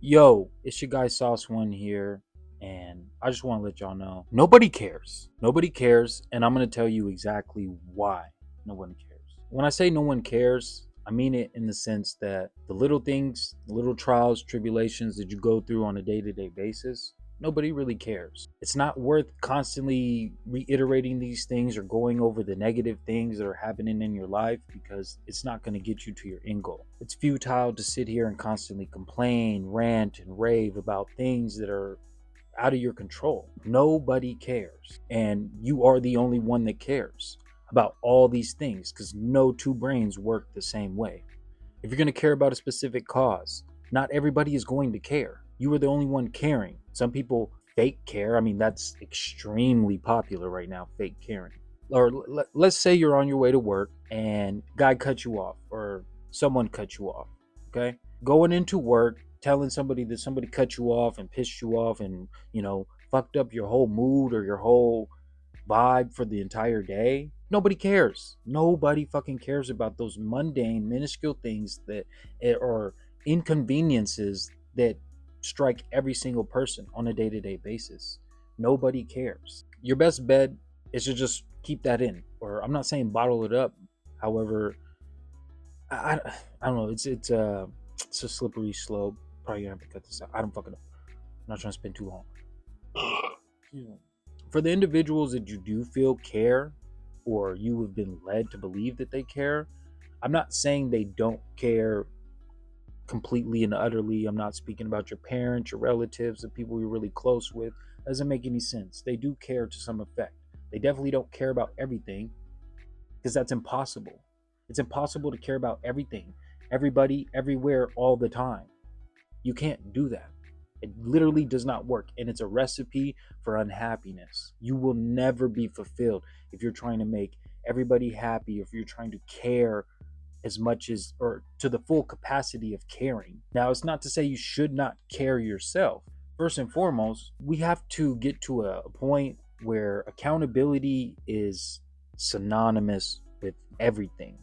Yo, it's your guy Sauce One here, and I just want to let y'all know nobody cares. Nobody cares, and I'm gonna tell you exactly why no one cares. When I say no one cares, I mean it in the sense that the little things, the little trials, tribulations that you go through on a day-to-day basis, nobody really cares. It's not worth constantly reiterating these things or going over the negative things that are happening in your life because it's not going to get you to your end goal. It's futile to sit here and constantly complain, rant, and rave about things that are out of your control. Nobody cares. And you are the only one that cares about all these things because no two brains work the same way. If you're going to care about a specific cause, not everybody is going to care. You are the only one caring. Some people fake care. I mean, that's extremely popular right now, fake caring. Or let's say you're on your way to work and guy cut you off or someone cut you off. Okay. Going into work, telling somebody that somebody cut you off and pissed you off and, fucked up your whole mood or your whole vibe for the entire day. Nobody cares. Nobody fucking cares about those mundane, minuscule things that are inconveniences that strike every single person on a day to day basis. Nobody cares. Your best bet is to just keep that in. Or I'm not saying bottle it up. However, I don't know. It's a slippery slope. Probably gonna have to cut this out. I don't fucking know. I'm not trying to spend too long. Yeah. For the individuals that you do feel care or you have been led to believe that they care, I'm not saying they don't care completely and utterly. I'm not speaking about your parents, your relatives, the people you're really close with. That doesn't make any sense. They do care to some effect. They definitely don't care about everything because that's impossible. It's impossible to care about everything, everybody, everywhere, all the time. You can't do that. It literally does not work. And it's a recipe for unhappiness. You will never be fulfilled if you're trying to make everybody happy, if you're trying to care as much as or to the full capacity of caring. Now, it's not to say you should not care yourself. First and foremost, we have to get to a point where accountability is synonymous with everything.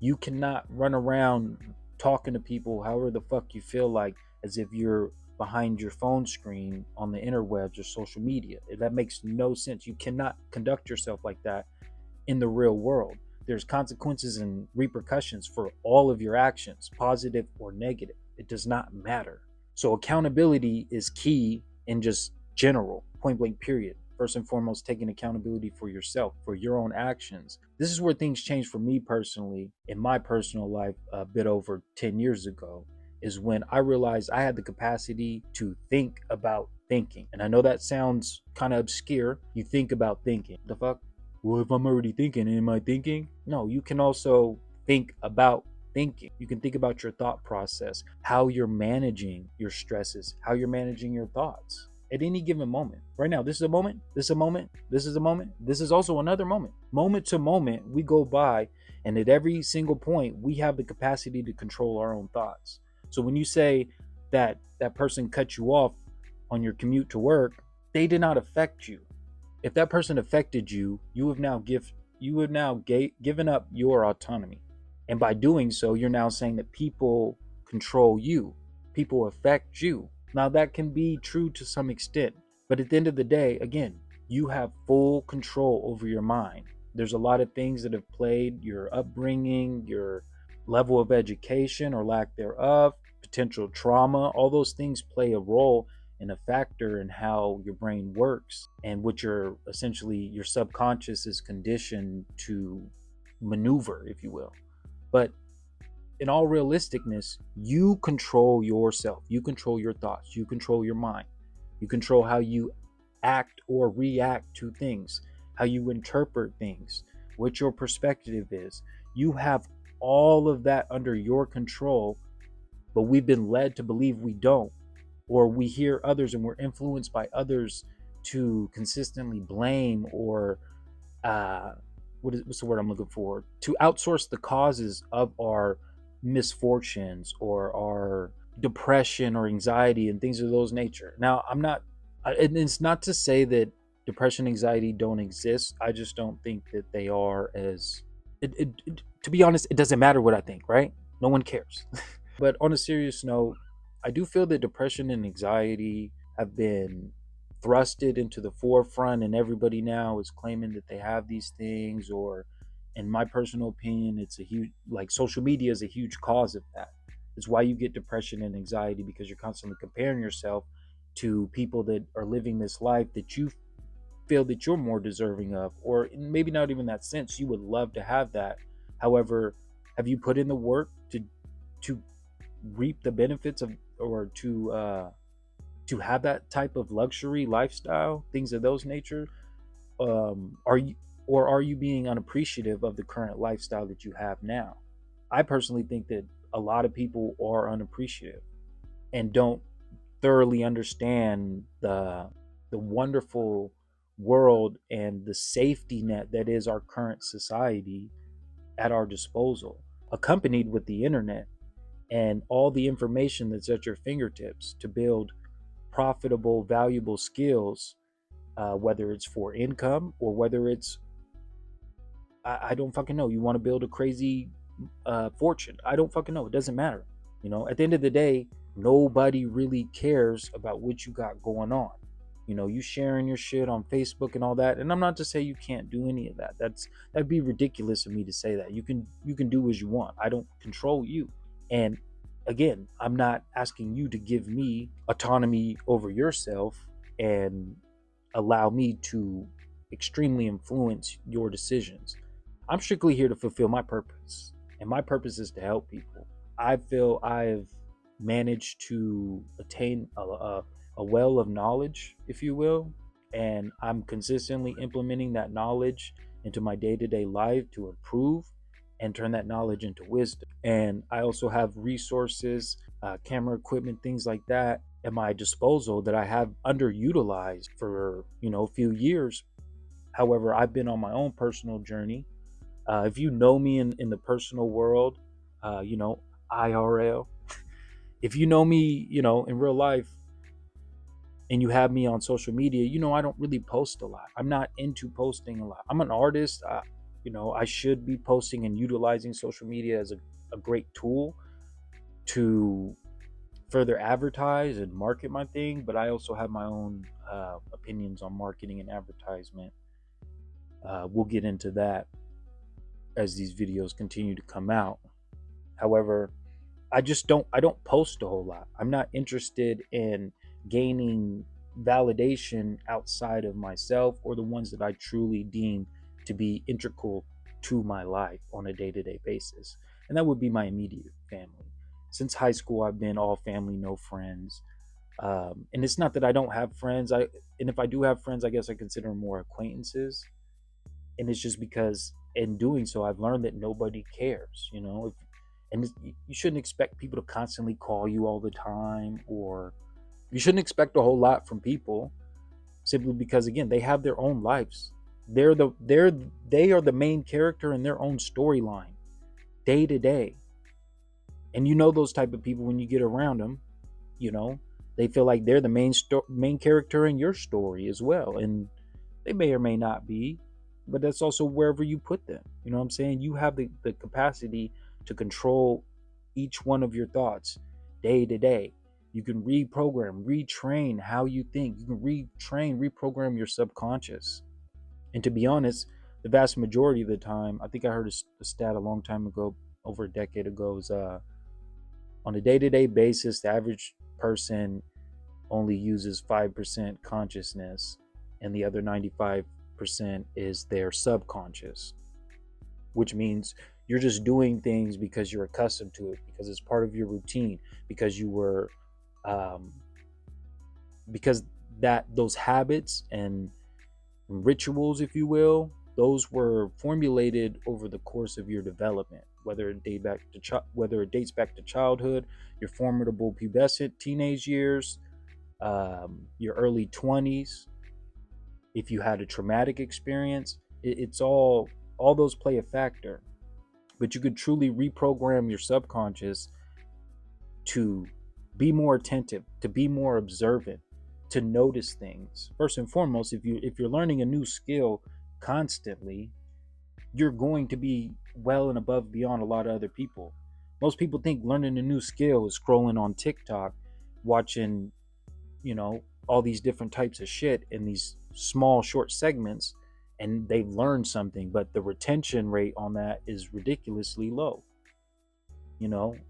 You cannot run around talking to people however the fuck you feel like as if you're behind your phone screen on the interwebs or social media. That makes no sense. You cannot conduct yourself like that in the real world. There's consequences and repercussions for all of your actions, positive or negative. It does not matter. So accountability is key in just general, point blank, period. First and foremost, taking accountability for yourself, for your own actions. This is where things change for me personally in my personal life a bit over 10 years ago, is when I realized I had the capacity to think about thinking. And I know that sounds kind of obscure. You think about thinking. The fuck? Well, if I'm already thinking, am I thinking? No, you can also think about thinking. You can think about your thought process, how you're managing your stresses, how you're managing your thoughts at any given moment. Right now, this is a moment, this is a moment, this is a moment, this is also another moment. Moment to moment, we go by, and at every single point, we have the capacity to control our own thoughts. So when you say that that person cut you off on your commute to work, they did not affect you. If that person affected you, you have now given up your autonomy. And by doing so, you're now saying that people control you, people affect you. Now, that can be true to some extent, but at the end of the day, again, you have full control over your mind. There's a lot of things that have played your upbringing, your level of education or lack thereof, potential trauma, all those things play a role and a factor in how your brain works and what your essentially your subconscious is conditioned to maneuver, if you will. But in all realisticness, you control yourself, you control your thoughts, you control your mind, you control how you act or react to things, how you interpret things, what your perspective is. You have all of that under your control, but we've been led to believe we don't, or we hear others and we're influenced by others to consistently blame or what's the word I'm looking for, to outsource the causes of our misfortunes or our depression or anxiety and things of those nature. Now, I'm not, and it's not to say that depression, anxiety don't exist. I just don't think that they are as to be honest, it doesn't matter what I think, right? No one cares. But on a serious note, I do feel that depression and anxiety have been thrusted into the forefront, and everybody now is claiming that they have these things. Or, in my personal opinion, it's a huge, like, social media is a huge cause of that. It's why you get depression and anxiety, because you're constantly comparing yourself to people that are living this life that you feel that you're more deserving of, or maybe not even that sense. You would love to have that. However, have you put in the work to reap the benefits of, or to have that type of luxury lifestyle, things of those nature? Are you, or are you being unappreciative of the current lifestyle that you have now? I personally think that a lot of people are unappreciative and don't thoroughly understand the wonderful world and the safety net that is our current society at our disposal, accompanied with the internet and all the information that's at your fingertips to build profitable, valuable skills, whether it's for income or whether it's, I don't fucking know. You want to build a crazy fortune. I don't fucking know. It doesn't matter. At the end of the day, nobody really cares about what you got going on. You sharing your shit on Facebook and all that. And I'm not to say you can't do any of that. That'd be ridiculous of me to say that. You can do as you want. I don't control you. And again, I'm not asking you to give me autonomy over yourself and allow me to extremely influence your decisions. I'm strictly here to fulfill my purpose, and my purpose is to help people. I feel I've managed to attain a well of knowledge, if you will, and I'm consistently implementing that knowledge into my day-to-day life to improve and turn that knowledge into wisdom. And I also have resources, camera equipment, things like that at my disposal that I have underutilized for a few years. However, I've been on my own personal journey. If you know me in the personal world, IRL, if you know me, in real life, and you have me on social media, I don't really post a lot. I'm not into posting a lot. I'm an artist. I should be posting and utilizing social media as a great tool to further advertise and market my thing, but I also have my own opinions on marketing and advertisement. We'll get into that as these videos continue to come out. However, I don't post a whole lot. I'm not interested in gaining validation outside of myself or the ones that I truly deem to be integral to my life on a day-to-day basis. And that would be my immediate family. Since high school, I've been all family, no friends. And it's not that I don't have friends. And if I do have friends, I guess I consider them more acquaintances. And it's just because in doing so, I've learned that nobody cares, and you shouldn't expect people to constantly call you all the time, or you shouldn't expect a whole lot from people, simply because, again, they have their own lives. They are the main character in their own storyline, day to day. And those type of people, when you get around them, they feel like they're the main character in your story as well, and they may or may not be, but that's also wherever you put them. You know what I'm saying? You have the capacity to control each one of your thoughts day to day. You can reprogram, retrain how you think. You can reprogram your subconscious. And to be honest, the vast majority of the time, I think I heard a stat a long time ago, over a decade ago, is on a day-to-day basis, the average person only uses 5% consciousness, and the other 95% is their subconscious, which means you're just doing things because you're accustomed to it, because it's part of your routine, because you were because those habits and rituals, if you will, those were formulated over the course of your development, whether it dates back to childhood, your formidable pubescent teenage years, your early 20s. If you had a traumatic experience, it's all those play a factor. But you could truly reprogram your subconscious to be more attentive, to be more observant, to notice things. First and foremost, if you're learning a new skill constantly, you're going to be well and above beyond a lot of other people. Most people think learning a new skill is scrolling on TikTok watching, all these different types of shit in these small, short segments, and they've learned something, but the retention rate on that is ridiculously low.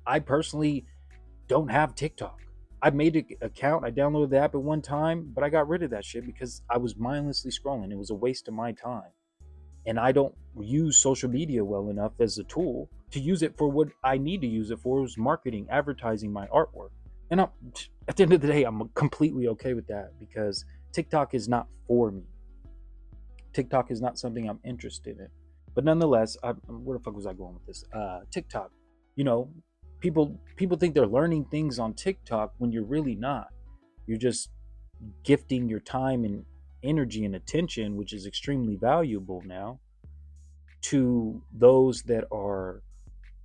I personally don't have TikTok. I made an account. I downloaded the app at one time, but I got rid of that shit because I was mindlessly scrolling. It was a waste of my time. And I don't use social media well enough as a tool to use it for what I need to use it for, is marketing, advertising my artwork. And at the end of the day, I'm completely okay with that because TikTok is not for me. TikTok is not something I'm interested in. But nonetheless, where the fuck was I going with this? TikTok. People think they're learning things on TikTok when you're really not. You're just gifting your time and energy and attention, which is extremely valuable now, to those that are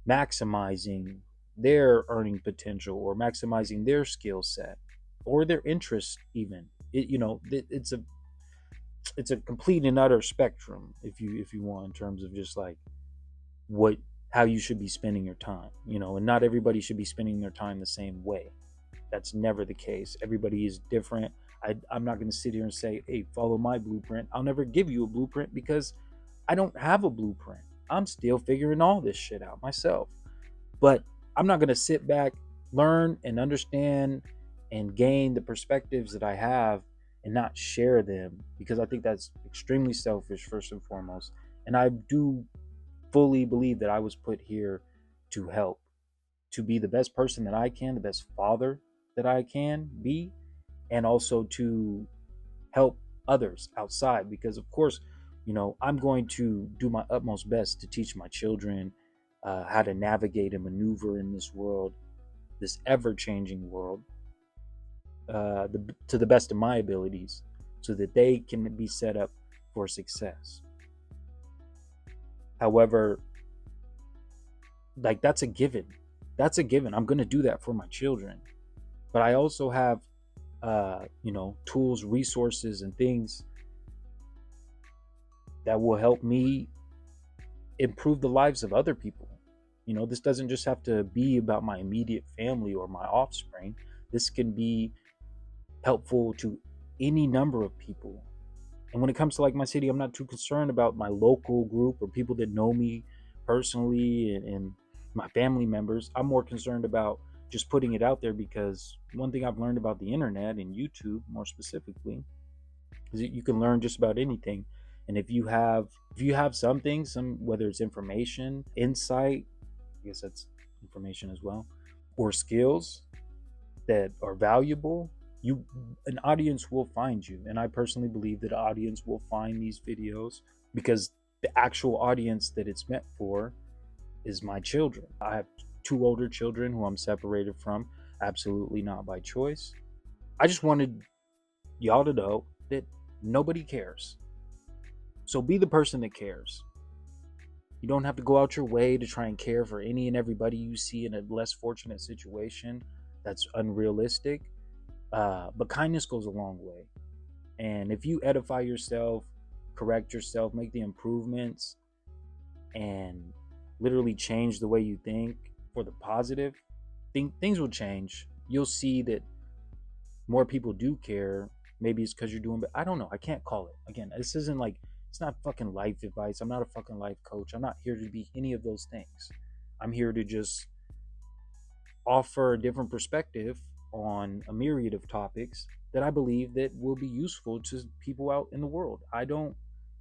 maximizing their earning potential or maximizing their skill set or their interest even. It's a complete and utter spectrum, if you want, in terms of just like how you should be spending your time, and not everybody should be spending their time the same way. That's never the case. Everybody is different. I'm not going to sit here and say, hey, follow my blueprint. I'll never give you a blueprint because I don't have a blueprint. I'm still figuring all this shit out myself. But I'm not going to sit back, learn and understand and gain the perspectives that I have and not share them, because I think that's extremely selfish, first and foremost. And I do fully believe that I was put here to help, to be the best person that I can, the best father that I can be, and also to help others outside. Because of course, I'm going to do my utmost best to teach my children how to navigate and maneuver in this world, this ever-changing world, to the best of my abilities, so that they can be set up for success. However, like, that's a given. I'm going to do that for my children. But I also have, tools, resources, and things that will help me improve the lives of other people. This doesn't just have to be about my immediate family or my offspring. This can be helpful to any number of people. And when it comes to like my city, I'm not too concerned about my local group or people that know me personally and my family members. I'm more concerned about just putting it out there, because one thing I've learned about the internet and YouTube more specifically is that you can learn just about anything. And if you have something, whether it's information, insight, I guess that's information as well, or skills that are valuable, an audience will find you. And I personally believe that an audience will find these videos, because the actual audience that it's meant for is my children. I have 2 older children who I'm separated from, absolutely not by choice. I just wanted y'all to know that nobody cares. So be the person that cares. You don't have to go out your way to try and care for any and everybody you see in a less fortunate situation. That's unrealistic. But kindness goes a long way. And if you edify yourself, correct yourself, make the improvements, and literally change the way you think for the positive, things will change. You'll see that more people do care. Maybe it's because you're doing, but I don't know. I can't call it. Again, this isn't like, it's not fucking life advice. I'm not a fucking life coach. I'm not here to be any of those things. I'm here to just offer a different perspective on a myriad of topics that I believe that will be useful to people out in the world. I don't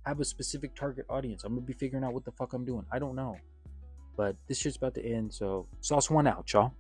have a specific target audience. I'm gonna be figuring out what the fuck I'm doing. I don't know. But this shit's about to end, so sauce one out, y'all.